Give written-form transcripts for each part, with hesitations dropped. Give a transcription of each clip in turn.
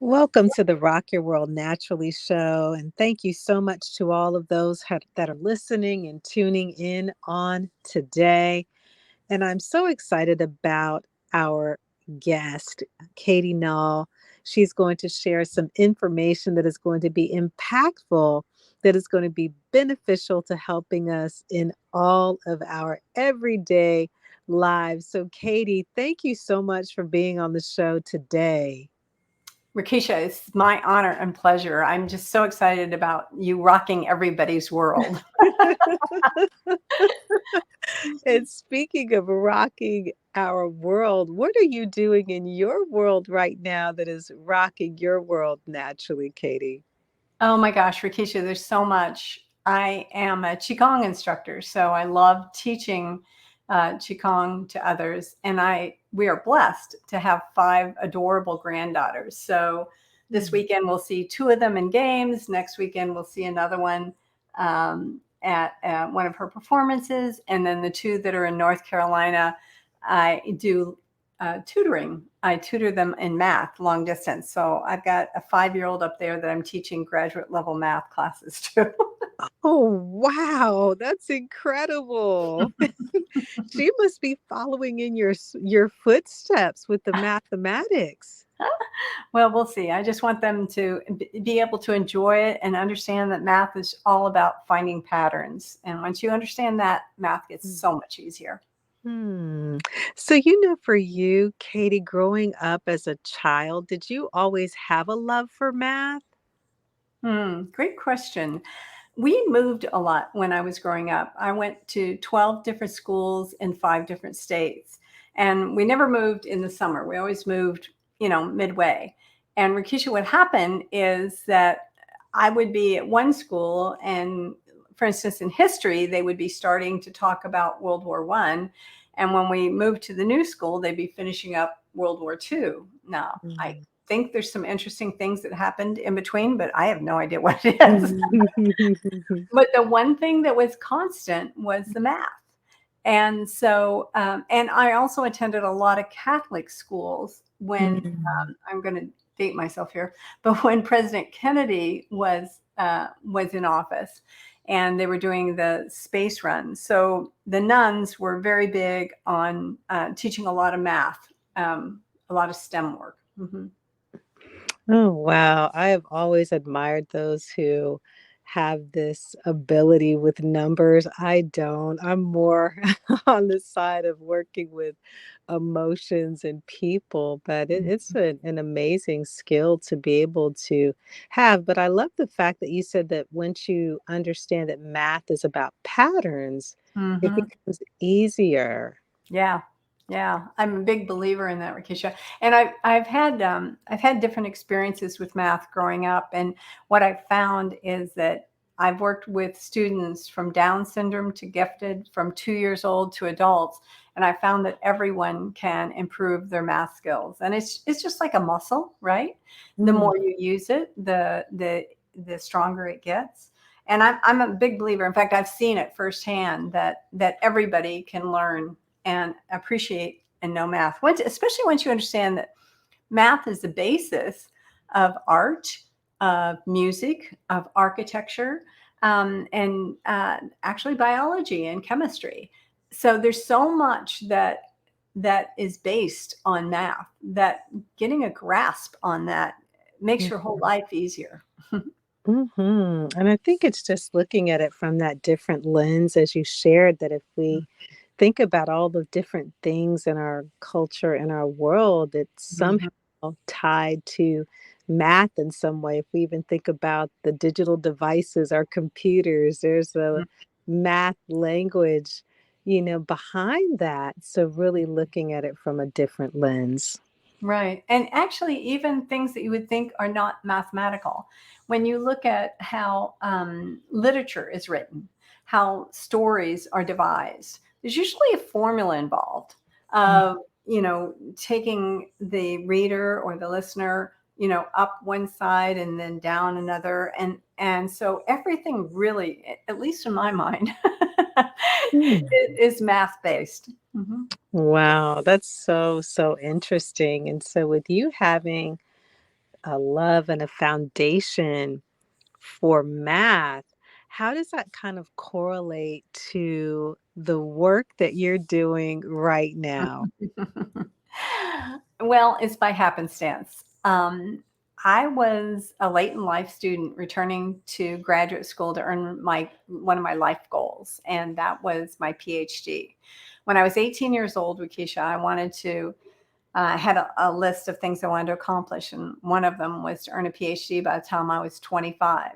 Welcome to the Rock Your World Naturally show. And thank you so much to all of those that are listening and tuning in on today. And I'm so excited about our guest, Katie Nall. She's going to share some information that is going to be impactful, that is going to be beneficial to helping us in all of our everyday lives. So, Katie, thank you so much for being on the show today. Rakisha, it's my honor and pleasure. I'm just so excited about you rocking everybody's world. And speaking of rocking our world, what are you doing in your world right now that is rocking your world naturally, Katie? Oh my gosh, Rakisha, there's so much. I am a Qigong instructor, so I love teaching Qigong to others. And we are blessed to have five adorable granddaughters. So this Mm. weekend we'll see two of them in games. Next weekend we'll see another one at one of her performances. And then the two that are in North Carolina, I do tutoring. I tutor them in math long distance. So I've got a 5-year-old up there that I'm teaching graduate level math classes to. Oh, wow, that's incredible. She must be following in your footsteps with the mathematics. Well, we'll see. I just want them to be able to enjoy it and understand that math is all about finding patterns. And once you understand that, math gets so much easier. Hmm. So, for you, Katie, growing up as a child, did you always have a love for math? Great question. We moved a lot when I was growing up. I went to 12 different schools in 5 different states. And we never moved in the summer. We always moved, midway. And Rakisha, what happened is that I would be at one school, and for instance, in history, they would be starting to talk about World War One. And when we moved to the new school, they'd be finishing up World War Two. Now, I Mm. think there's some interesting things that happened in between, but I have no idea what it is. But the one thing that was constant was the math. And so, and I also attended a lot of Catholic schools when Mm. I'm going to date myself here, but when President Kennedy was in office, and they were doing the space run, so the nuns were very big on teaching a lot of math, a lot of STEM work. Oh, wow. I have always admired those who have this ability with numbers. I don't. I'm more on the side of working with emotions and people, but it's an amazing skill to be able to have. But I love the fact that you said that once you understand that math is about patterns, it Hmm. becomes easier. Yeah. Yeah, I'm a big believer in that, Rakisha. And I've had different experiences with math growing up, and what I've found is that I've worked with students from Down syndrome to gifted, from 2 years old to adults, and I found that everyone can improve their math skills. And it's just like a muscle, right? The Mm. more you use it, the stronger it gets. And I'm a big believer. In fact, I've seen it firsthand that everybody can learn and appreciate and know math. Especially once you understand that math is the basis of art, of music, of architecture, and actually biology and chemistry. So there's so much that is based on math that getting a grasp on that makes your whole life easier. And I think it's just looking at it from that different lens, as you shared, that if we think about all the different things in our culture and our world, it's somehow Mhm. tied to math in some way. If we even think about the digital devices, our computers, there's a math language, behind that. So really looking at it from a different lens. Right. And actually, even things that you would think are not mathematical, when you look at how literature is written, how stories are devised, there's usually a formula involved of, taking the reader or the listener, up one side and then down another. And so everything really, at least in my mind, Mm. is math based. Hmm. Wow, that's so, so interesting. And so, with you having a love and a foundation for math. How does that kind of correlate to the work that you're doing right now? Well, it's by happenstance. I was a late in life student returning to graduate school to earn my one of my life goals, and that was my PhD. When I was 18 years old, Wakisha, I wanted to had a list of things I wanted to accomplish, and one of them was to earn a PhD by the time I was 25.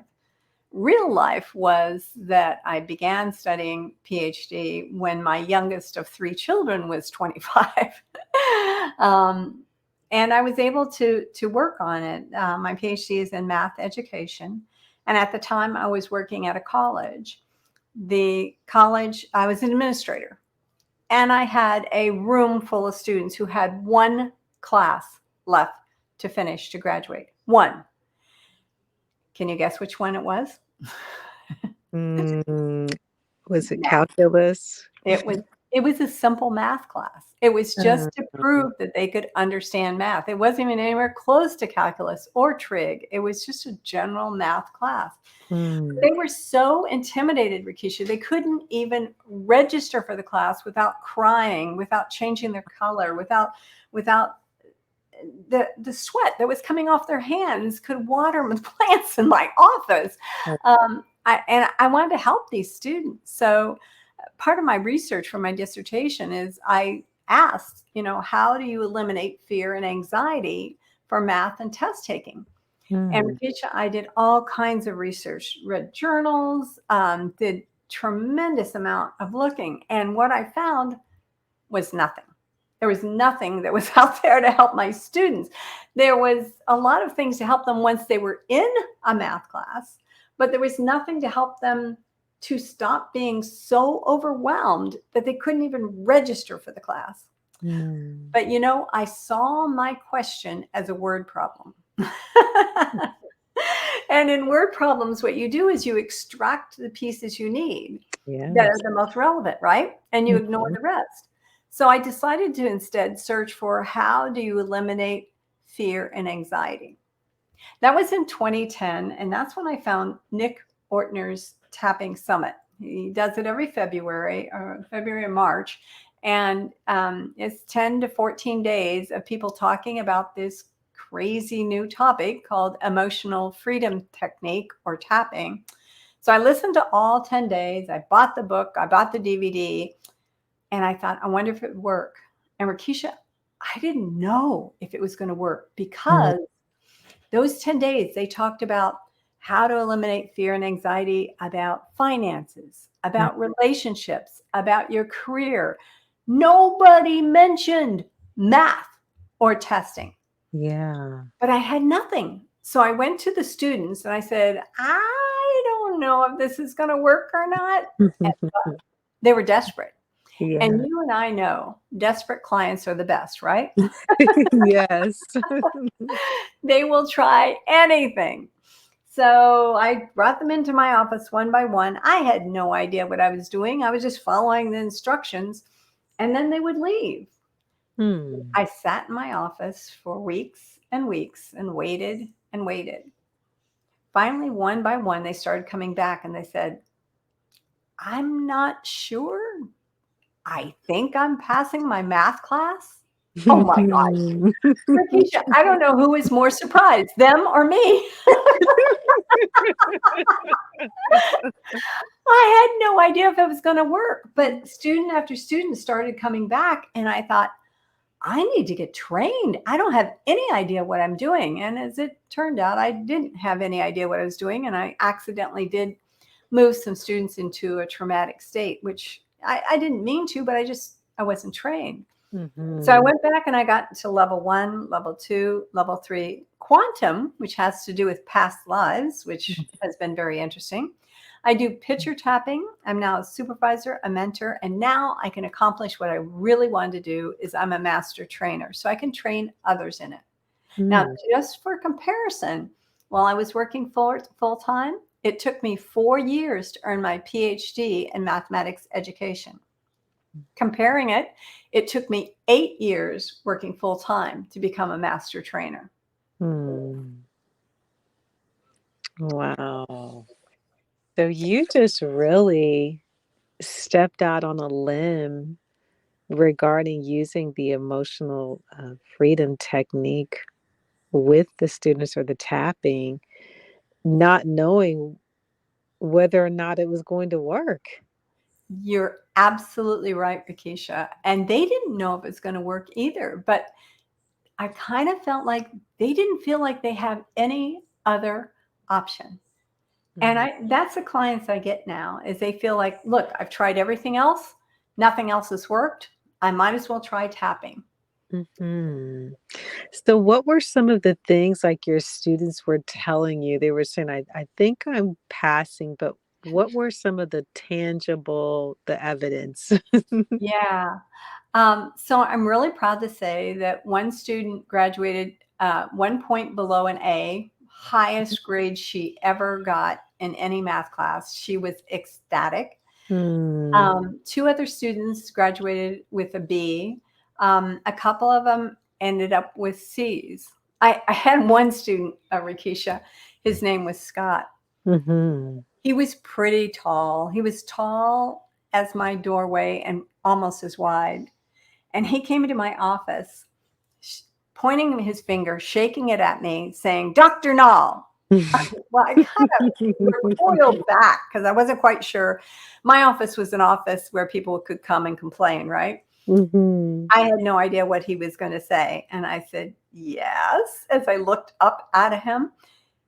Real life was that I began studying PhD when my youngest of three children was 25. um, and I was able to work on it. My PhD is in math education. And at the time I was working at a college. The college, I was an administrator, and I had a room full of students who had one class left to finish to graduate. One. Can you guess which one it was? Mm, was it Math. calculus? It was a simple math class. It was Uh, just to prove that they could understand math. It wasn't even anywhere close to calculus or trig. It was just a general math class. mm, They were so intimidated, Rikisha, they couldn't even register for the class without crying, without changing their color, without the sweat that was coming off their hands could water the plants in my office. uh, I wanted to help these students. So part of my research for my dissertation is I asked, how do you eliminate fear and anxiety for math and test taking? And mm, Rakisha, I did all kinds of research, read journals, did tremendous amount of looking. And what I found was nothing. There was nothing that was out there to help my students. There was a lot of things to help them once they were in a math class, but there was nothing to help them to stop being so overwhelmed that they couldn't even register for the class. mm. But I saw my question as a word problem. And in word problems, what you do is you extract the pieces you need that are Yes. the most relevant, right? And you ignore Mhm. the rest. So I decided to instead search for how do you eliminate fear and anxiety. That was in 2010, and that's when I found Nick Ortner's Tapping Summit. He does it every February, or February and March, and it's 10 to 14 days of people talking about this crazy new topic called emotional freedom technique or tapping. So I listened to all 10 days. I bought the book, I bought the DVD, and I thought, I wonder if it would work. And Rakisha, I didn't know if it was going to work Mm, because those 10 days, they talked about how to eliminate fear and anxiety about finances, mm. about relationships, about your career. Nobody mentioned math or testing, Yeah. but I had nothing. So I went to the students and I said, I don't know if this is going to work or not. And they were desperate. And Yeah. you and I know desperate clients are the best, right? Yes. They will try anything. So I brought them into my office one by one. I had no idea what I was doing. I was just following the instructions, and then they would leave. Hmm. I sat in my office for weeks and weeks and waited and waited. Finally, one by one, they started coming back and they said, I'm not sure. I think I'm passing my math class. Oh my gosh. Keisha, I don't know who is more surprised, them or me. I had no idea if it was going to work, but student after student started coming back, and I thought, I need to get trained. I don't have any idea what I'm doing. And as it turned out, I didn't have any idea what I was doing, and I accidentally did move some students into a traumatic state, which I didn't mean to, but I wasn't trained. So I Mhm. went back and I got to level 1, level 2, level 3 quantum, which has to do with past lives, which has been very interesting. I do picture tapping. I'm now a supervisor, a mentor, and now I can accomplish what I really wanted to do is I'm a master trainer. So I can train others in it. Now, Mm. just for comparison, while I was working full time, it took me 4 years to earn my PhD in mathematics education. Comparing it, it took me 8 years working full time to become a master trainer. Hmm. Wow. So you just really stepped out on a limb regarding using the emotional freedom technique with the students or the tapping, not knowing whether or not it was going to work. You're absolutely right, Rakisha. And they didn't know if it's going to work either. But I kind of felt like they didn't feel like they have any other option. And Mm. that's the clients I get now is they feel like, look, I've tried everything else. Nothing else has worked. I might as well try tapping. Mhm. So what were some of the things like your students were telling you? They were saying, I think I'm passing, but what were some of the tangible, the evidence? Yeah. So I'm really proud to say that one student graduated 1 point below an A, highest grade she ever got in any math class. She was ecstatic. Hmm. Two other students graduated with a B. A couple of them ended up with C's. I had one student, Rakisha, his name was Scott. Mhm. He was pretty tall. He was tall as my doorway and almost as wide. And he came into my office, pointing his finger, shaking it at me, saying, Dr. Nall. Well, I kind of recoiled back because I wasn't quite sure. My office was an office where people could come and complain, right? Mhm. I had no idea what he was going to say. And I said, yes, as I looked up at him.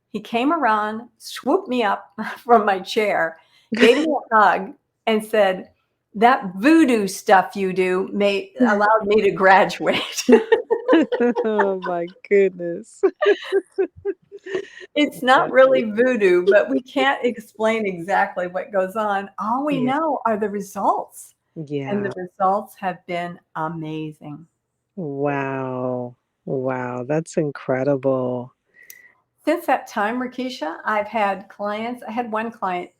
He came around, swooped me up from my chair, gave me a hug, and said, that voodoo stuff you do allowed me to graduate. Oh my goodness. It's not That's really voodoo, but we can't explain exactly what goes on. All we yeah. know are the results, and the Yeah. results have been amazing. Wow. Wow, that's incredible. Since that time, Rakisha, I've had clients. I had one client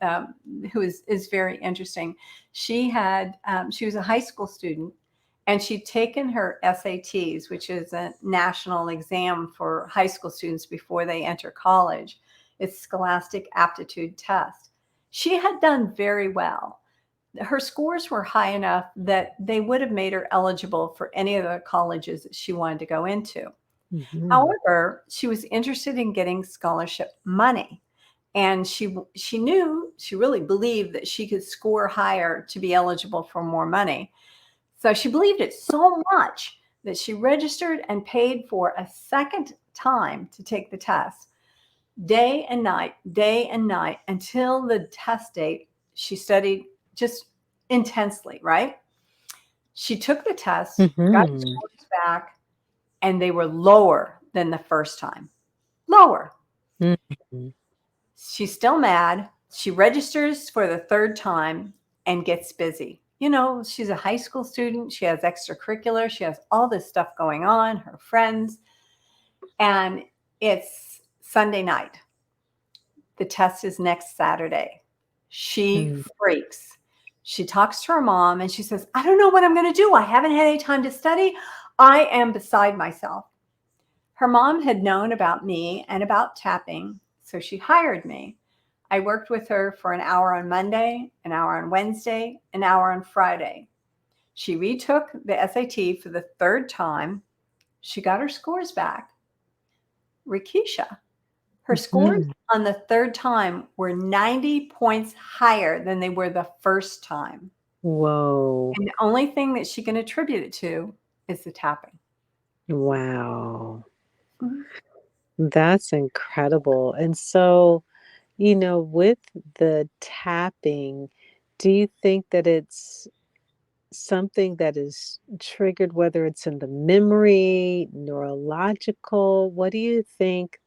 who is very interesting. She was a high school student, and she'd taken her SATs, which is a national exam for high school students before they enter college. It's Scholastic Aptitude Test. She had done very well. Her scores were high enough that they would have made her eligible for any of the colleges that she wanted to go into. Mhm. However, she was interested in getting scholarship money. And she knew, she really believed that she could score higher to be eligible for more money. So she believed it so much that she registered and paid for a second time to take the test, day and night until the test date. She studied just intensely, right? She took the test, got her Mhm. scores back, and they were lower than the first time. Lower. Mhm. She's still mad. She registers for the third time and gets busy. You know, she's a high school student. She has extracurricular. She has all this stuff going on, her friends. And it's Sunday night. The test is next Saturday. She Mm. freaks. She talks to her mom and she says, I don't know what I'm going to do. I haven't had any time to study. I am beside myself. Her mom had known about me and about tapping, so she hired me. I worked with her for an hour on Monday, an hour on Wednesday, an hour on Friday. She retook the SAT for the third time. She got her scores back. Rikisha, her scores Mhm. on the third time were 90 points higher than they were the first time. Whoa. And the only thing that she can attribute it to is the tapping. Wow. Mhm. That's incredible. And so, with the tapping, do you think that it's something that is triggered, whether it's in the memory, neurological? What do you think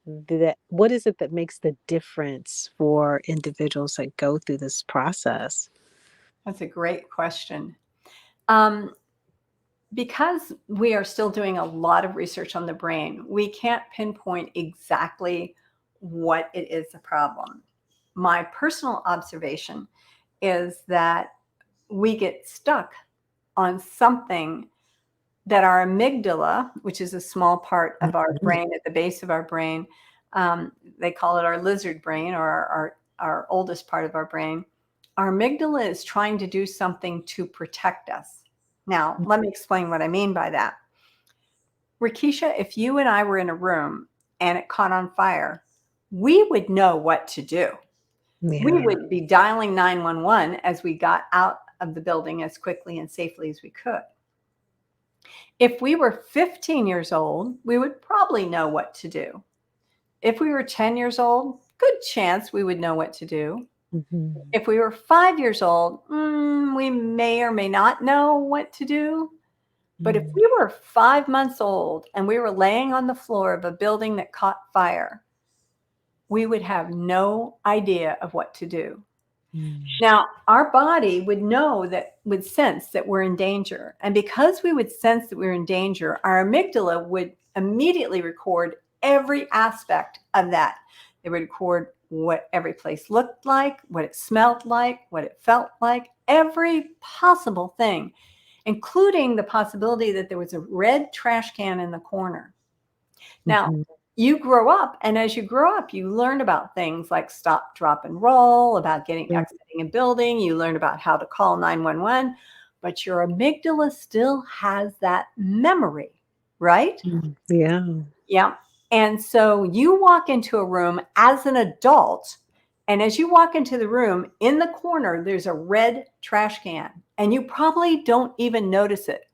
what is it that makes the difference for individuals that go through this process? That's a great question. Um, because we are still doing a lot of research on the brain, we can't pinpoint exactly what it is the problem. My personal observation is that we get stuck on something that our amygdala, which is a small part of our Mhm. brain at the base of our brain, they call it our lizard brain, or our oldest part of our brain. Our amygdala is trying to do something to protect us. Now, let me explain what I mean by that. Rakisha, if you and I were in a room and it caught on fire, we would know what to do. We Yeah. would be dialing 911 as we got out of the building as quickly and safely as we could. If we were 15 years old, we would probably know what to do. If we were 10 years old, good chance we would know what to do. Mhm. If we were 5 years old, we may or may not know what to do. But if Mm. we were 5 months old and we were laying on the floor of a building that caught fire, we would have no idea of what to do. Mm. Now, our body would know that, would sense that we're in danger. And because we would sense that we're in danger, our amygdala would immediately record every aspect of that. They would record what every place looked like, what it smelled like, what it felt like, every possible thing, including the possibility that there was a red trash can in the corner. Now, Mhm. you grow up, and as you grow up, you learn about things like stop, drop, and roll, about getting Mm. exiting a building. You learn about how to call 911, but your amygdala still has that memory, right? Mm. Yeah. Yeah. And so you walk into a room as an adult, and as you walk into the room, in the corner, there's a red trash can, and you probably don't even notice it.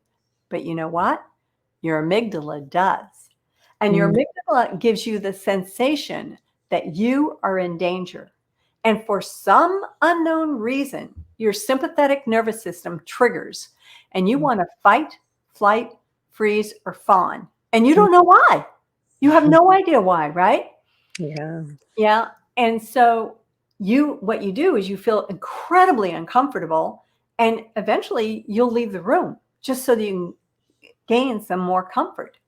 But you know what? Your amygdala does. And your Mm. amygdala gives you the sensation that you are in danger. And for some unknown reason, your sympathetic nervous system triggers and you want to fight, flight, freeze, or fawn. And you Mm. don't know why. You have no idea why, right? Yeah. Yeah. And so what you do is you feel incredibly uncomfortable and eventually you'll leave the room just so that you can gain some more comfort.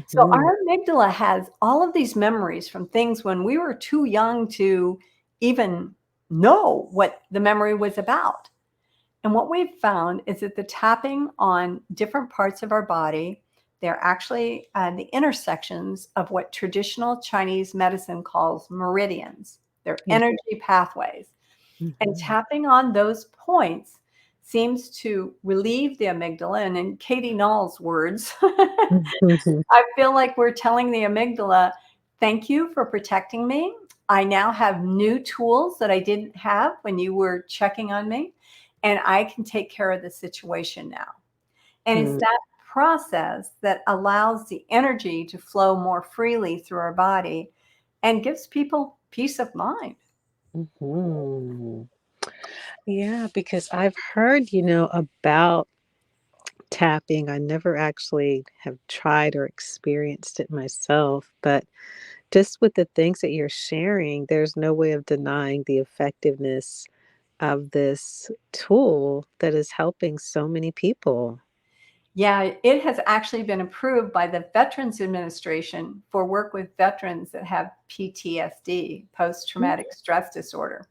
So Mhm. our amygdala has all of these memories from things when we were too young to even know what the memory was about. And what we've found is that the tapping on different parts of our body, they're actually the intersections of what traditional Chinese medicine calls meridians. They're Yeah. energy pathways. And Mhm. tapping on those points seems to relieve the amygdala. And in Katie Nall's words, Mhm. I feel like we're telling the amygdala, thank you for protecting me. I now have new tools that I didn't have when you were checking on me, and I can take care of the situation now. And it's Mm. that process that allows the energy to flow more freely through our body and gives people peace of mind. Mhm. Yeah, because I've heard, about tapping. I never actually have tried or experienced it myself, but just with the things that you're sharing, there's no way of denying the effectiveness of this tool that is helping so many people. Yeah, it has actually been approved by the Veterans Administration for work with veterans that have PTSD, post Mm. traumatic stress disorder,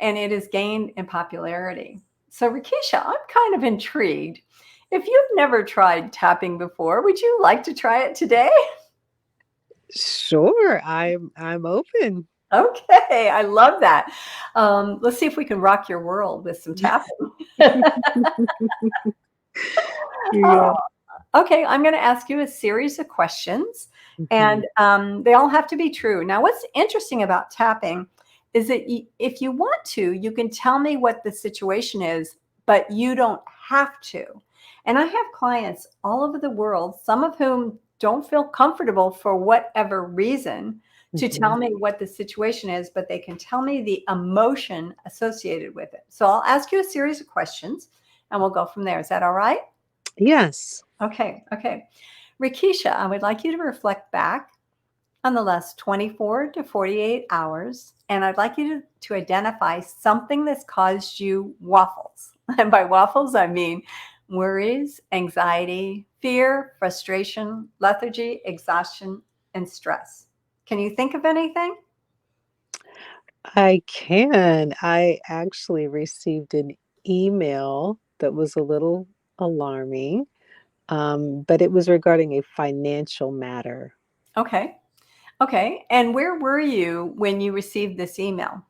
and it has gained in popularity. So, Rakisha, I'm kind of intrigued. If you've never tried tapping before, would you like to try it today? Sure, I'm open. Okay, I love that. Let's see if we can rock your world with some tapping. Yeah. Okay, I'm going to ask you a series of questions, Mhm. and they all have to be true. Now, what's interesting about tapping is that if you want to, you can tell me what the situation is, but you don't have to. And I have clients all over the world, some of whom don't feel comfortable for whatever reason to tell Mhm. me what the situation is, but they can tell me the emotion associated with it. So I'll ask you a series of questions and we'll go from there. Is that all right? Yes. Okay, okay. Rikisha, I would like you to reflect back on the last 24 to 48 hours, and I'd like you to identify something that's caused you waffles. And by waffles, I mean worries, anxiety, fear, frustration, lethargy, exhaustion, and stress. Can you think of anything? I can. I actually received an email that was a little alarming. but it was regarding a financial matter. Okay. Okay. And where were you when you received this email?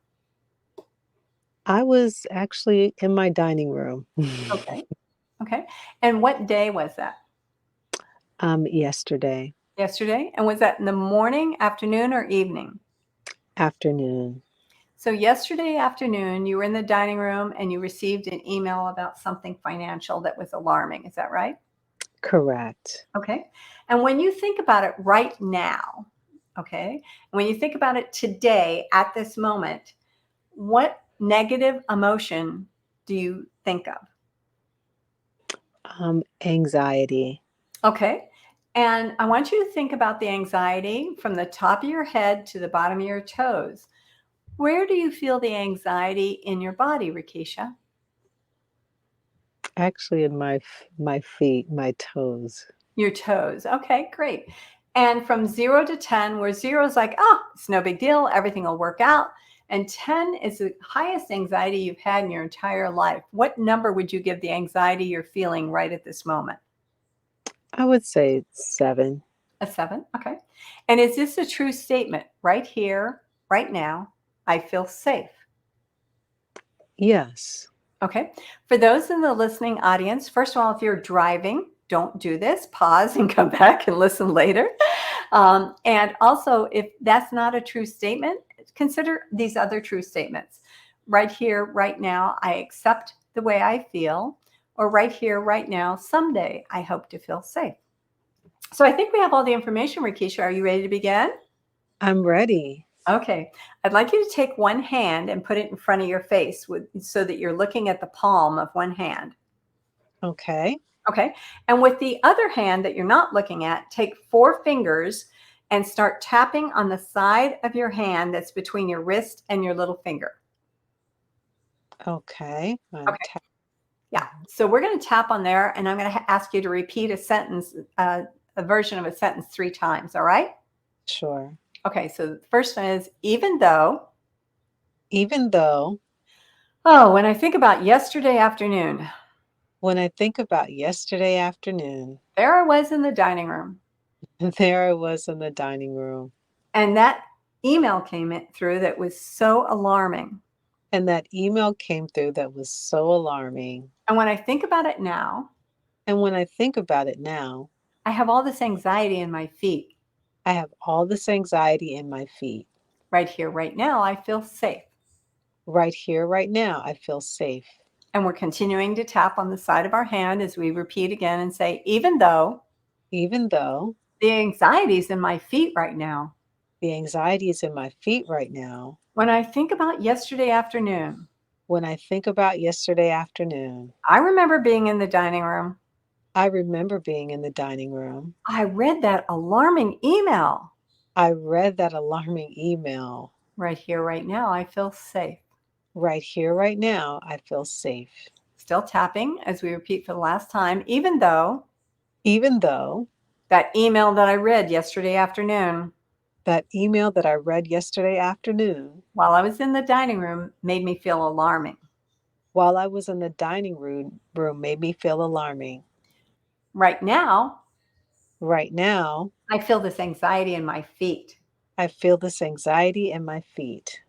I was actually in my dining room. Okay. Okay. And what day was that? Yesterday Yesterday? And was that in the morning, afternoon, or evening? afternoon. So, yesterday afternoon, you were in the dining room and you received an email about something financial that was alarming. Is that right? Correct. Okay. And when you think about it right now, okay, when you think about it today at this moment, what negative emotion do you think of? Anxiety. Okay. And I want you to think about the anxiety from the top of your head to the bottom of your toes. Where do you feel the anxiety in your body, Rakisha? Actually, in my feet, my toes. Your toes. Okay, great. And from 0 to 10, where 0 is like, oh, it's no big deal, everything will work out. And 10 is the highest anxiety you've had in your entire life. What number would you give the anxiety you're feeling right at this moment? I would say 7. A 7. Okay. And is this a true statement? Right here, right now, I feel safe. Yes. Okay. For those in the listening audience, first of all, if you're driving, don't do this. Pause and come back and listen later. And also, if that's not a true statement, consider these other true statements. Right here, right now, I accept the way I feel. Or right here, right now, someday, I hope to feel safe. So I think we have all the information, Rakisha. Are you ready to begin? I'm ready. Okay. I'd like you to take one hand and put it in front of your face so that you're looking at the palm of one hand. Okay. Okay. And with the other hand that you're not looking at, take 4 fingers and start tapping on the side of your hand that's between your wrist and your little finger. Okay. I'm Okay. Yeah. So we're going to tap on there and I'm going to ask you to repeat a sentence, a version of a sentence 3 times. All right. sure. Okay. So the first one is even though, Even though oh, when I think about yesterday afternoon, when I think about yesterday afternoon, there I was in the dining room there I was in the dining room, and that email through that was so alarming. and that email came through that was so alarming. And when I think about it now, And when I think about it now, I have all this anxiety in my feet. I have all this anxiety in my feet. Right here, right now, I feel safe. Right here, right now, I feel safe. And we're continuing to tap on the side of our hand as we repeat again and say, even though Even though the anxiety is in my feet right now, the anxiety is in my feet right now, when I think about yesterday afternoon, when I think about yesterday afternoon, I remember being in the dining room. I remember being in the dining room. I read that alarming email. I read that alarming email. Right here, right now, I feel safe. Right here, right now, I feel safe. Still tapping as we repeat for the last time, even though Even though that email that I read yesterday afternoon that email that I read yesterday afternoon, while I was in the dining room made me feel alarming. while I was in the dining room made me feel alarming. Right now, Right now, I feel this anxiety in my feet. I feel this anxiety in my feet.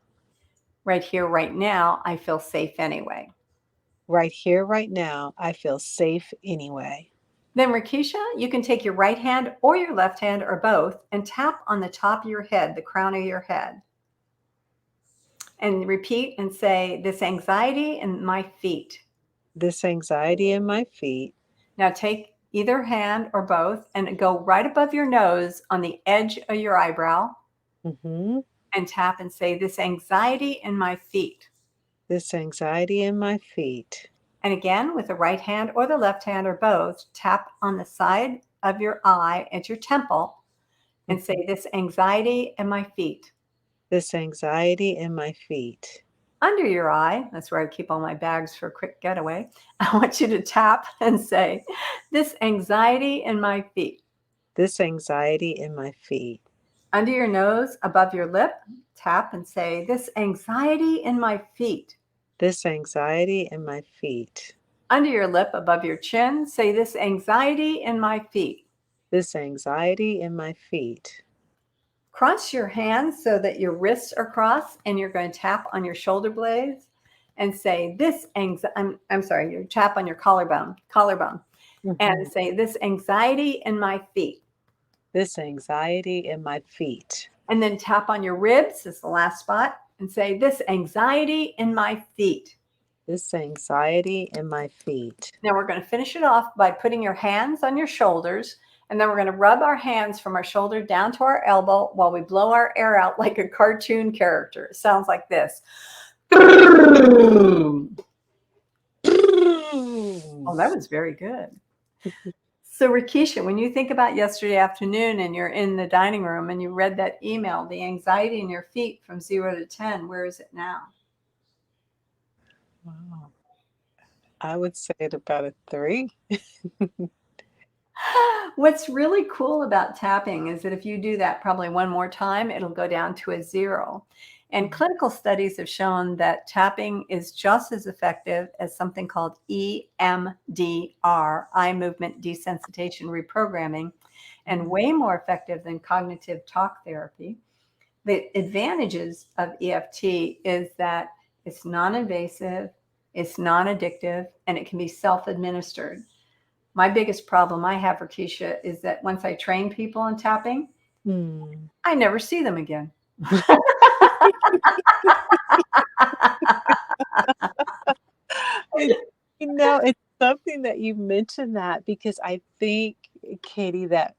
Right here, right now, I feel safe anyway. Right here, right now, I feel safe anyway. Then, Rakisha, you can take your right hand or your left hand or both and tap on the top of your head, the crown of your head, and repeat and say, this anxiety in my feet. This anxiety in my feet. Now, take either hand or both and go right above your nose on the edge of your eyebrow hmm and tap and say, this anxiety in my feet. This anxiety in my feet. And again, with the right hand or the left hand or both, tap on the side of your eye at your temple and say, Mhm. this anxiety in my feet. This anxiety in my feet. Under your eye, that's where I keep all my bags for a quick getaway. I want you to tap and say, this anxiety in my feet. This anxiety in my feet. Under your nose, above your lip, tap and say, this anxiety in my feet. This anxiety in my feet. Under your lip, above your chin, say this anxiety in my feet. This anxiety in my feet. Cross your hands so that your wrists are crossed, and you're going to tap on your shoulder blades and say this I'm sorry, you tap on your collarbone, and Mhm. say this anxiety in my feet. This anxiety in my feet. And then tap on your ribs is the last spot and say this anxiety in my feet. This anxiety in my feet. Now we're going to finish it off by putting your hands on your shoulders, and then we're going to rub our hands from our shoulder down to our elbow while we blow our air out like a cartoon character. It sounds like this. Oh, that was very good. So, Rakisha, when you think about yesterday afternoon and you're in the dining room and you read that email, the anxiety in your feet from 0 to 10, where is it now? Wow. I would say it about a 3. What's really cool about tapping is that if you do that probably one more time, it'll go down to a 0. And Mm. clinical studies have shown that tapping is just as effective as something called EMDR, eye movement desensitization reprogramming, and way more effective than cognitive talk therapy. The advantages of EFT is that it's non-invasive, it's non-addictive, and it can be self-administered. My biggest problem I have for Keisha is that once I train people in tapping, Hmm. I never see them again. It, it's something that you mentioned that because I think, Katie, that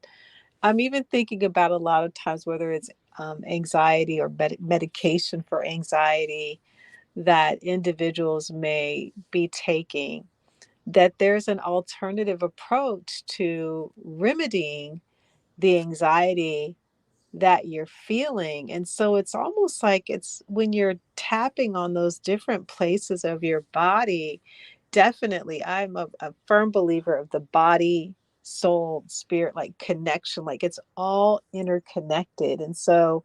I'm even thinking about a lot of times whether it's anxiety or medication for anxiety that individuals may be taking, that there's an alternative approach to remedying the anxiety that you're feeling. And so it's almost like it's when you're tapping on those different places of your body, definitely, I'm a firm believer of the body, soul, spirit, like connection, like it's all interconnected. And so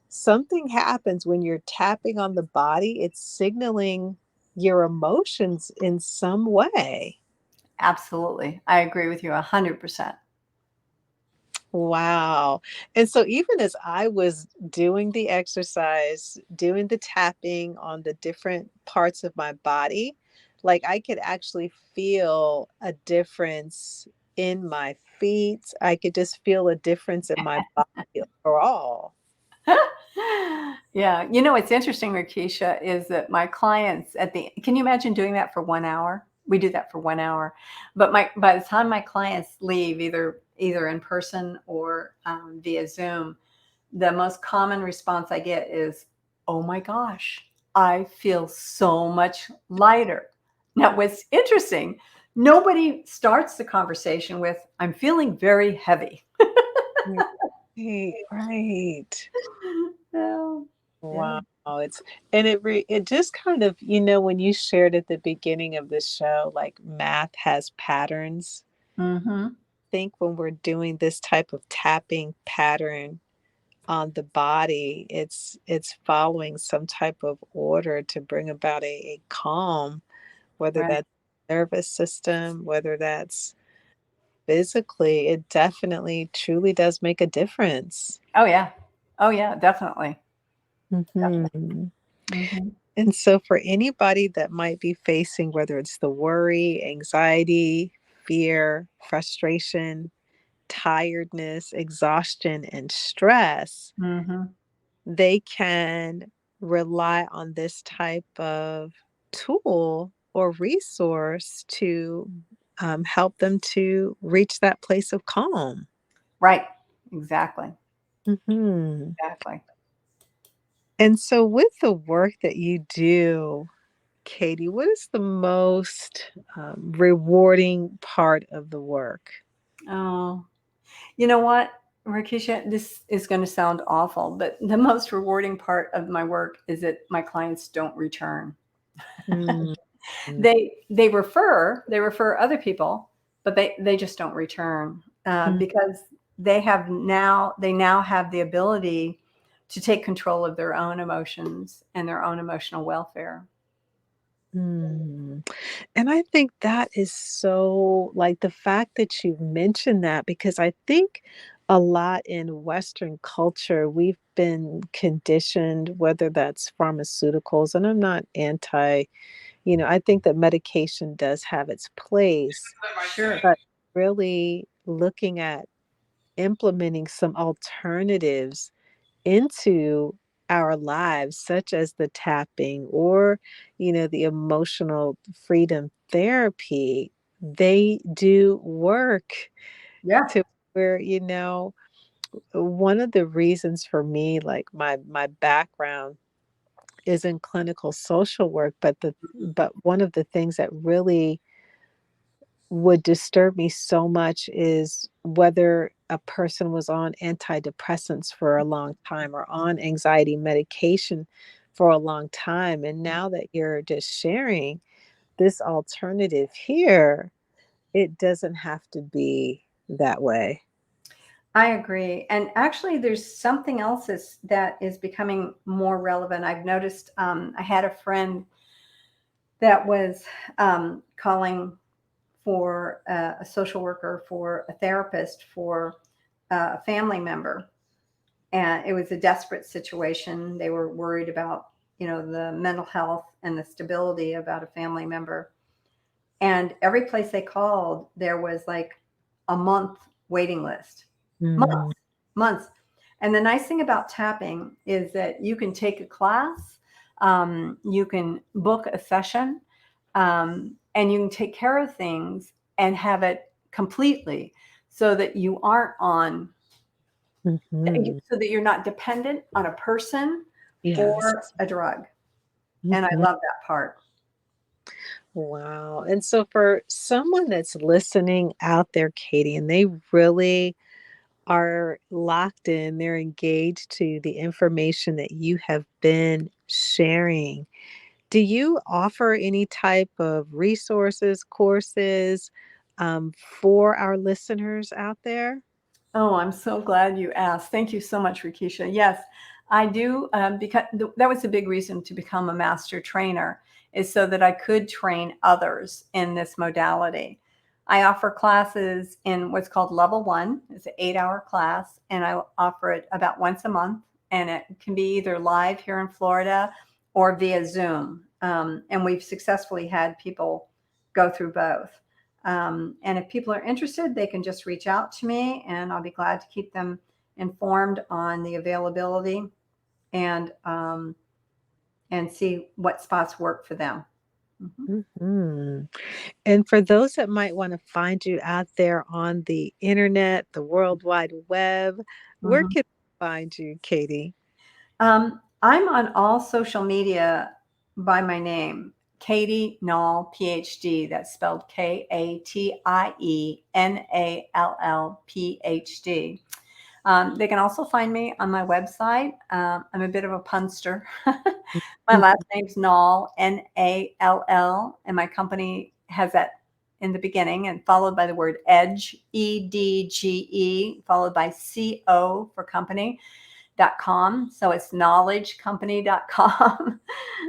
something happens when you're tapping on the body, it's signaling your emotions in some way. Absolutely. I agree with you 100%. Wow. And so even as I was doing the exercise, doing the tapping on the different parts of my body, like I could actually feel a difference in my feet. I could just feel a difference in my body overall. Yeah. What's interesting, Rakisha, is that my clients can you imagine doing that for 1 hour? We do that for 1 hour. But by the time my clients leave, either in person or via Zoom, the most common response I get is, oh my gosh, I feel so much lighter. Now, what's interesting, nobody starts the conversation with, I'm feeling very heavy. Right, right. Well, yeah. Wow. It just kind of, when you shared at the beginning of the show, like math has patterns. Hmm. Think when we're doing this type of tapping pattern on the body, it's following some type of order to bring about a calm, whether Right. that's nervous system, whether that's physically, it definitely truly does make a difference. Oh, yeah. Oh, yeah, definitely. Mhm. Mhm. And so, for anybody that might be facing, whether it's the worry, anxiety, fear, frustration, tiredness, exhaustion, and stress, Mhm. they can rely on this type of tool or resource to help them to reach that place of calm. Right. Exactly. Mhm. Exactly. And so, with the work that you do, Katie, what is the most rewarding part of the work? Oh, you know what, Rakisha? This is going to sound awful, but the most rewarding part of my work is that my clients don't return. Mm, They refer other people, but they just don't return mm, because they now have the ability to take control of their own emotions and their own emotional welfare. Mm. And I think that is so like the fact that you mentioned that, because I think a lot in Western culture, we've been conditioned, whether that's pharmaceuticals, and I'm not anti, I think that medication does have its place, Sure. but really looking at implementing some alternatives into our lives, such as the tapping or, the emotional freedom therapy, they do work Yeah. to where, one of the reasons for me, like my background is in clinical social work, but one of the things that really would disturb me so much is whether a person was on antidepressants for a long time or on anxiety medication for a long time. And now that you're just sharing this alternative here, it doesn't have to be that way. I agree. And actually, there's something else that is becoming more relevant. I've noticed I had a friend that was calling for a social worker, for a therapist, for a family member. And it was a desperate situation. They were worried about, the mental health and the stability about a family member. And every place they called, there was like a month waiting list. Mm, Months, months. And the nice thing about tapping is that you can take a class, you can book a session, and you can take care of things and have it completely so that you aren't on, mhm. so that you're not dependent on a person Yes. or a drug. And I Mhm. love that part. Wow. And so for someone that's listening out there, Katie, and they really are locked in, they're engaged to the information that you have been sharing. Do you offer any type of resources, courses for our listeners out there? Oh, I'm so glad you asked. Thank you so much, Rikisha. Yes, I do. Because that was a big reason to become a master trainer, is so that I could train others in this modality. I offer classes in what's called level one. It's an 8-hour class, and I offer it about once a month. And it can be either live here in Florida or via Zoom. And we've successfully had people go through both. And if people are interested, they can just reach out to me, and I'll be glad to keep them informed on the availability and um, and see what spots work for them. Mhm. Mhm. And for those that might want to find you out there on the internet, the World Wide Web, where Mhm. can they find you, Katie? I'm on all social media by my name, Katie Nall, PhD. That's spelled KATIENALL, PhD. They can also find me on my website. I'm a bit of a punster. My last name's Nall, Nall, and my company has that in the beginning and followed by the word edge, EDGE, followed by CO for company.com. So it's knowledgecompany.com.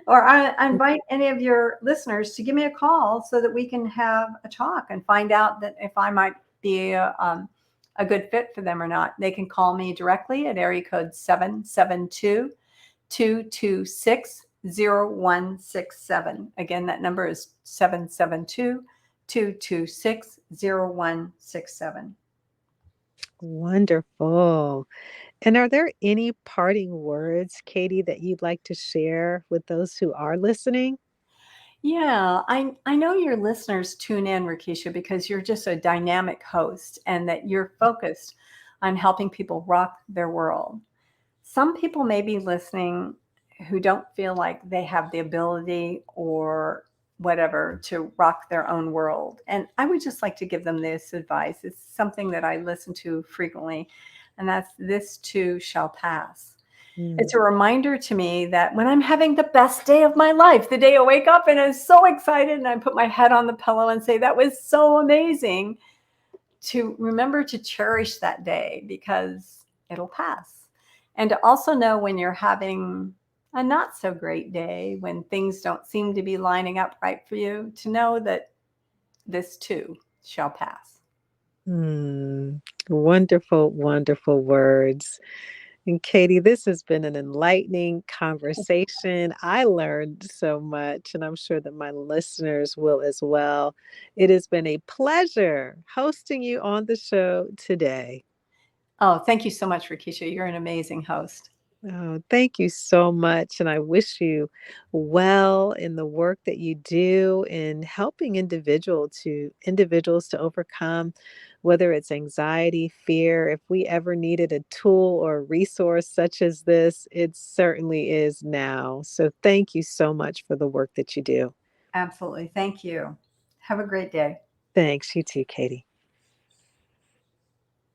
Or I invite any of your listeners to give me a call so that we can have a talk and find out that if I might be a good fit for them or not. They can call me directly at area code 772-226-0167. Again, that number is 772-226-0167. Wonderful. And are there any parting words, Katie, that you'd like to share with those who are listening? Yeah, I know your listeners tune in, Rakisha, because you're just a dynamic host and that you're focused on helping people rock their world. Some people may be listening who don't feel like they have the ability or whatever to rock their own world. And I would just like to give them this advice. It's something that I listen to frequently, and that's this too shall pass. Mm, It's a reminder to me that when I'm having the best day of my life, the day I wake up and I'm so excited and I put my head on the pillow and say, that was so amazing, to remember to cherish that day because it'll pass. And to also know when you're having, a not so great day when things don't seem to be lining up right for you, to know that this too shall pass. Hmm. Wonderful, wonderful words. And Katie, this has been an enlightening conversation. I learned so much, and I'm sure that my listeners will as well. It has been a pleasure hosting you on the show today. Oh, thank you so much, Rakisha. You're an amazing host. Oh, thank you so much. And I wish you well in the work that you do in helping individuals to overcome whether it's anxiety, fear. If we ever needed a tool or a resource such as this, it certainly is now. So thank you so much for the work that you do. Absolutely. Thank you. Have a great day. Thanks. You too, Katie.